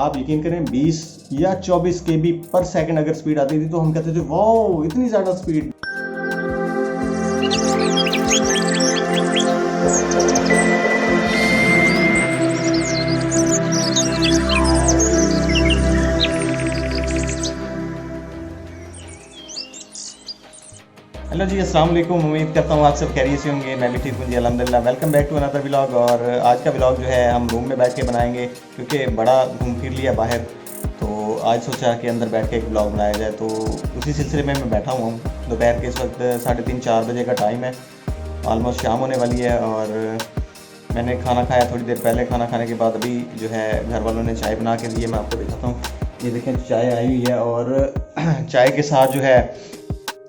आप यकीन करें 20 या 24 KB पर सेकंड अगर स्पीड आती थी तो हम कहते थे वाओ इतनी ज़्यादा स्पीड। हेलो जी, अस्सलाम वालेकुम। उम्मीद करता हूँ आप सब खैरियत से होंगे। मैं भी ठीक हूँ जी, अल्हम्दुलिल्लाह। Welcome back to another vlog. और आज का व्लॉग जो है हम रूम में बैठ के बनाएंगे क्योंकि बड़ा घूम फिर लिया बाहर, तो आज सोचा कि अंदर बैठ के एक व्लॉग बनाया जाए। तो उसी सिलसिले में मैं बैठा हुआ हूँ। दोपहर के इस वक्त 3:30-4 बजे का टाइम है, ऑलमोस्ट शाम होने वाली है। और मैंने खाना खाया थोड़ी देर पहले। खाना खाने के बाद अभी जो है घर वालों ने चाय बना के दी है। मैं आपको दिखाता हूँ, ये देखें चाय आई हुई है। और चाय के साथ जो है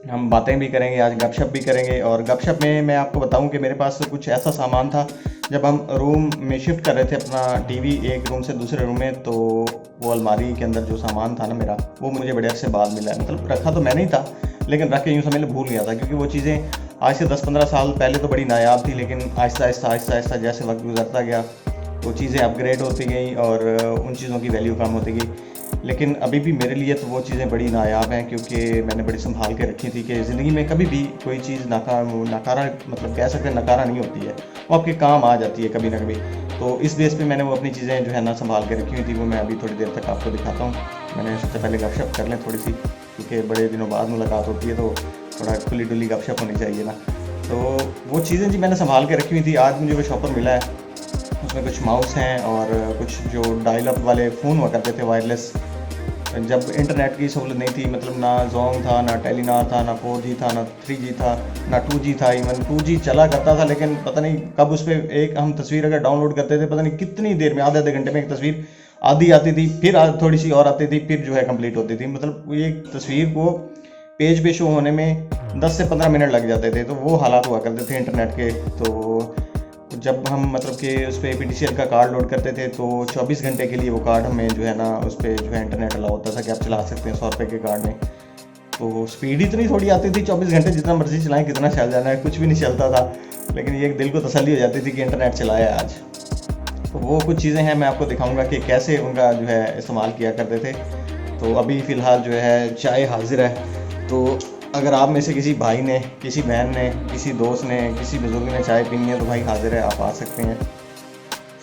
हम बातें भी करेंगे, आज गपशप भी करेंगे। और गपशप में मैं आपको बताऊं कि मेरे पास कुछ ऐसा सामान था, जब हम रूम में शिफ्ट कर रहे थे अपना टीवी एक रूम से दूसरे रूम में, तो वो अलमारी के अंदर जो सामान था ना मेरा, वो मुझे बड़े अरसे बाद मिला। मतलब रखा तो मैंने ही था, लेकिन रख के यूँ समझ लो भूल गया था, क्योंकि वो चीज़ें आज से 10-15 साल पहले तो बड़ी नायाब थी, लेकिन आहिस्ता आहिस्ता जैसे वक्त गुजरता गया वो चीज़ें अपग्रेड होती गई और उन चीज़ों की वैल्यू कम होती गई। लेकिन अभी भी मेरे लिए तो वो चीज़ें बड़ी नायाब हैं, क्योंकि मैंने बड़ी संभाल के रखी थी कि ज़िंदगी में कभी भी कोई चीज़ नकारा मतलब कह सकते हैं नकारा नहीं होती है, वो आपके काम आ जाती है कभी ना कभी। तो इस बेस पे मैंने वो अपनी चीज़ें जो है ना संभाल के रखी हुई थी, वो मैं अभी थोड़ी देर तक आपको दिखाता हूँ। मैंने सबसे पहले गपशप कर लें थोड़ी सी, क्योंकि बड़े दिनों बाद मुलाकात होती है तो थोड़ा खुली डुली गपशप होनी चाहिए ना। तो वो चीज़ें जी मैंने संभाल के रखी हुई थी। आज मुझे वो शॉपर मिला है, उसमें कुछ माउस हैं और कुछ जो डायल अप वाले फ़ोन हुआ करते थे वायरलेस, जब इंटरनेट की सहूलत नहीं थी, मतलब ना जोंग था, ना टेलीनार था, ना 4G था, ना 3G था, ना 2G था। इवन 2G चला करता था, लेकिन पता नहीं कब उस पर एक हम तस्वीर अगर डाउनलोड करते थे, पता नहीं कितनी देर में, आधे घंटे में एक तस्वीर आधी आती थी, फिर थोड़ी सी और आती थी, फिर जो है कंप्लीट होती थी। मतलब ये तस्वीर को पेज पे शो होने में 10 से 15 मिनट लग जाते थे। तो वो हालात हुआ करते थे इंटरनेट के। तो जब हम मतलब कि उस पर PTCL का कार्ड लोड करते थे तो 24 घंटे के लिए वो कार्ड हमें जो है ना उस पर जो है इंटरनेट अलाउ होता था कि आप चला सकते हैं 100 रुपये के कार्ड में। तो स्पीड इतनी थोड़ी आती थी, 24 घंटे जितना मर्जी चलाएं, कितना चल जाना है, कुछ भी नहीं चलता था, लेकिन ये एक दिल को तसल्ली हो जाती थी कि इंटरनेट चलाया आज। तो वो कुछ चीज़ें हैं, मैं आपको दिखाऊँगा कि कैसे उनका जो है इस्तेमाल किया करते थे। तो अभी फ़िलहाल जो है चाय हाजिर है, तो अगर आप में से किसी भाई ने, किसी बहन ने, किसी दोस्त ने, किसी बुजुर्ग ने चाय पीनी है तो भाई हाजिर है, आप आ सकते हैं।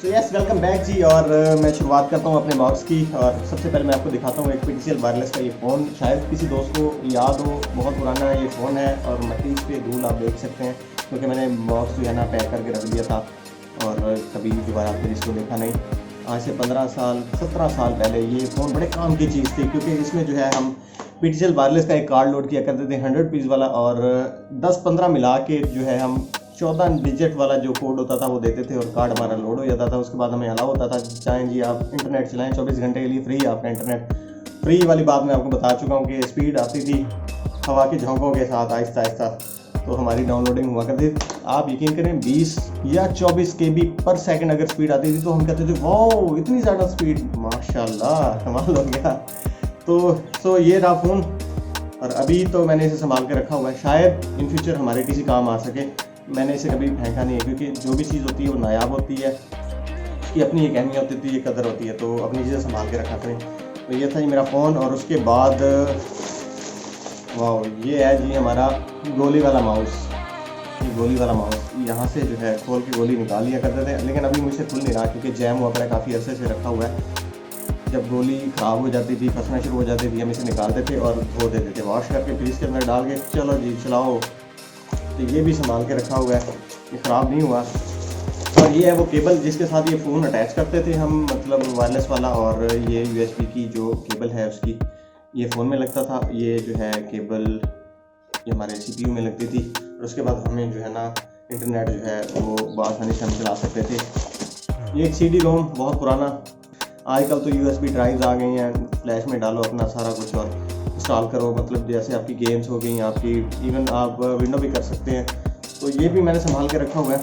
सो यस, वेलकम बैक जी। और मैं शुरुआत करता हूँ अपने बॉक्स की। और सबसे पहले मैं आपको दिखाता हूँ एक PTCL वायरलेस का ये फ़ोन। शायद किसी दोस्त को याद हो, बहुत पुराना ये फ़ोन है और मट्टी पे धूल आप देख सकते हैं, क्योंकि मैंने बॉक्स जो है ना पैक करके रख दिया था और कभी दोबारा फिर इसको देखा नहीं। आज से 15 साल 17 साल पहले ये फ़ोन बड़े काम की चीज़ थी, क्योंकि इसमें जो है हम PTCL वायरलेस का एक कार्ड लोड किया करते थे 100 पीस वाला, और 10-15 मिला के जो है हम 14 डिजिट वाला जो कोड होता था वो देते थे और कार्ड हमारा लोड हो जाता था। उसके बाद हमें अलाउ होता था, चाहें जी आप इंटरनेट चलाएं 24 घंटे के लिए फ्री। आपका इंटरनेट फ्री वाली बात मैं आपको बता चुका हूँ कि स्पीड आती थी हवा के झोंकों के साथ आहिस्ता आहिस्ता, तो हमारी डाउनलोडिंग हुआ करती थी। आप यकीन करें 20 या 24 KB पर सेकंड अगर स्पीड आती थी तो हम कहते थे वाओ इतनी ज़्यादा स्पीड, माशाल्लाह कमाल हो गया। तो ये रहा फ़ोन, और अभी तो मैंने इसे संभाल के रखा हुआ है, शायद इन फ्यूचर हमारे किसी काम आ सके। मैंने इसे कभी फेंका नहीं है, क्योंकि जो भी चीज़ होती है वो नायाब होती है, उसकी अपनी एक अहमियत होती है, ये कदर होती है, तो अपनी चीज़ें संभाल के रखा करें। तो ये था जी मेरा फ़ोन। और उसके बाद वाह, ये है जी हमारा गोली वाला माउस। ये गोली वाला माउस यहाँ से जो है खोल के गोली निकाल लिया करते थे, लेकिन अभी मुझसे खुल नहीं रहा क्योंकि जैम हुआ पड़ा, काफ़ी अरसे से रखा हुआ है। जब गोली ख़राब हो जाती थी, फंसना शुरू हो जाती थी, हम इसे निकालते थे और धो देते थे, वॉश करके फिर इसके अंदर डाल के चलो जी चलाओ। तो ये भी संभाल के रखा हुआ है, ये ख़राब नहीं हुआ। और ये है वो केबल जिसके साथ ये फ़ोन अटैच करते थे हम, मतलब वायरलेस वाला, और ये USB की जो केबल है उसकी ये फ़ोन में लगता था। ये जो है केबल ये हमारे CPU में लगती थी, और उसके बाद हमें जो है ना इंटरनेट जो है वो आसानी से हम चला सकते थे। ये एक CD-ROM बहुत पुराना, आजकल तो USB ड्राइव्स आ गई हैं, फ्लैश में डालो अपना सारा कुछ और इंस्टॉल करो, मतलब जैसे आपकी गेम्स हो गई, आपकी इवन आप विंडो भी कर सकते हैं। तो ये भी मैंने संभाल के रखा हुआ है।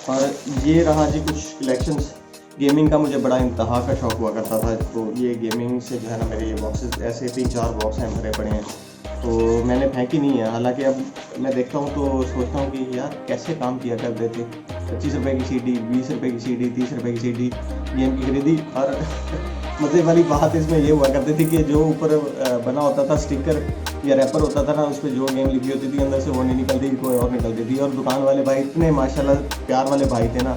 और ये रहा जी कुछ कलेक्शंस। गेमिंग का मुझे बड़ा इंतहा का शौक़ हुआ करता था, तो ये गेमिंग से जो है ना मेरे ये बॉक्सेस ऐसे 3-4 बॉक्स हैं भरे पड़े हैं, तो मैंने फेंकी नहीं है। हालांकि अब मैं देखता हूँ तो सोचता हूँ कि यार कैसे काम किया करते थे। 25 रुपये की CD, 20 रुपये की CD, 30 रुपये की CD गेम की खरीदी, और मज़े वाली बात इसमें ये हुआ करती थी कि जो ऊपर बना होता था स्टिकर या रैपर होता था ना, उस पर जो गेम लिखी होती थी अंदर से वो नहीं निकलती, कोई और निकलती थी। और दुकान वाले भाई इतने माशाल्लाह प्यार वाले भाई थे ना,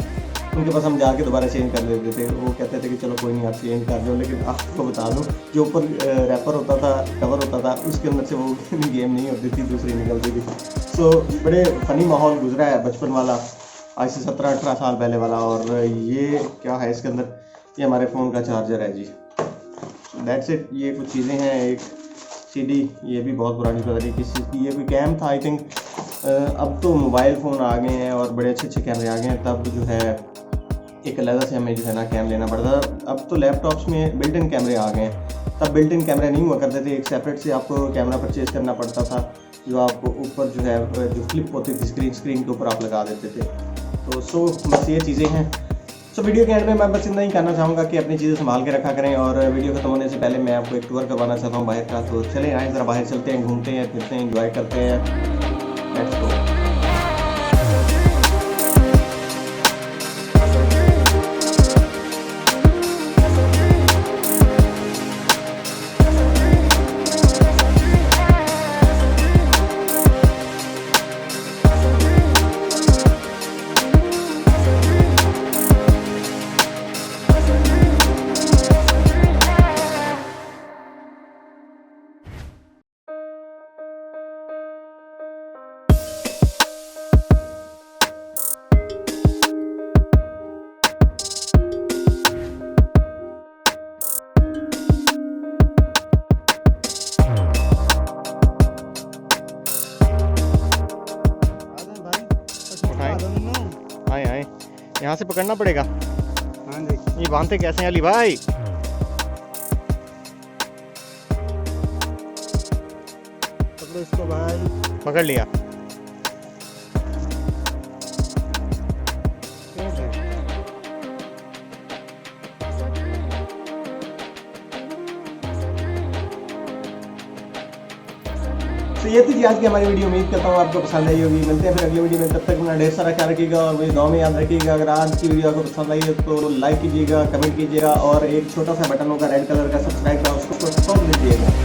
उनके पास हम जाके दोबारा चेंज कर लेते थे। वो कहते थे कि चलो कोई नहीं, आप चेंज कर दो। लेकिन आपको बता दूं, जो ऊपर रैपर होता था, कवर होता था, उसके अंदर से वो गेम नहीं होती थी, दूसरी निकलती थी। सो बड़े फ़नी माहौल गुजरा है बचपन वाला, आज से 17-18 साल पहले वाला। और ये क्या है इसके अंदर, ये हमारे फ़ोन का चार्जर है जी। That's it. ये कुछ चीज़ें हैं, एक सीडी, ये भी बहुत पुरानी पता नहीं किस चीज़ की, ये कोई कैम था आई थिंक। अब तो मोबाइल फ़ोन आ गए हैं और बड़े अच्छे अच्छे कैमरे आ गए हैं, तब जो है एक अलग से हमें जो है ना कैम लेना पड़ता था। अब तो लैपटॉप्स में बिल्ट इन कैमरे आ गए हैं, तब बिल्ट इन कैमरे नहीं हुआ करते थे, एक सेपरेट से आपको कैमरा परचेज़ करना पड़ता था, जो आपको ऊपर जो है जो फ्लिप होती थी स्क्रीन के ऊपर आप लगा देते थे। तो बस ये चीज़ें हैं। वीडियो के एंड में मैं बस इतना ही कहना चाहूँगा कि अपनी चीज़ें संभाल के रखा करें। और वीडियो खत्म होने से पहले मैं आपको एक टूर करवाना चाहता हूँ बाहर का। तो चलें आए ज़रा बाहर चलते हैं, घूमते हैं, फिरते हैं, एंजॉय करते हैं। Let's go. आए आए, यहाँ से पकड़ना पड़ेगा। हाँ जी, ये बांधते कैसे हैं अली भाई? पकड़ो इसको भाई। पकड़ लिया। तो ये थी जी आज की हमारी वीडियो। उम्मीद करता हूँ आपको पसंद आई होगी। मिलते हैं फिर अगली वीडियो में, तब तक अपना ढेर सारा ख्याल रखिएगा और मुझे दुआ में याद रखिएगा। अगर आज की वीडियो आपको पसंद आई है तो लाइक कीजिएगा, कमेंट कीजिएगा और एक छोटा सा बटन होगा रेड कलर का सब्सक्राइब का, उसको ठोक दीजिएगा।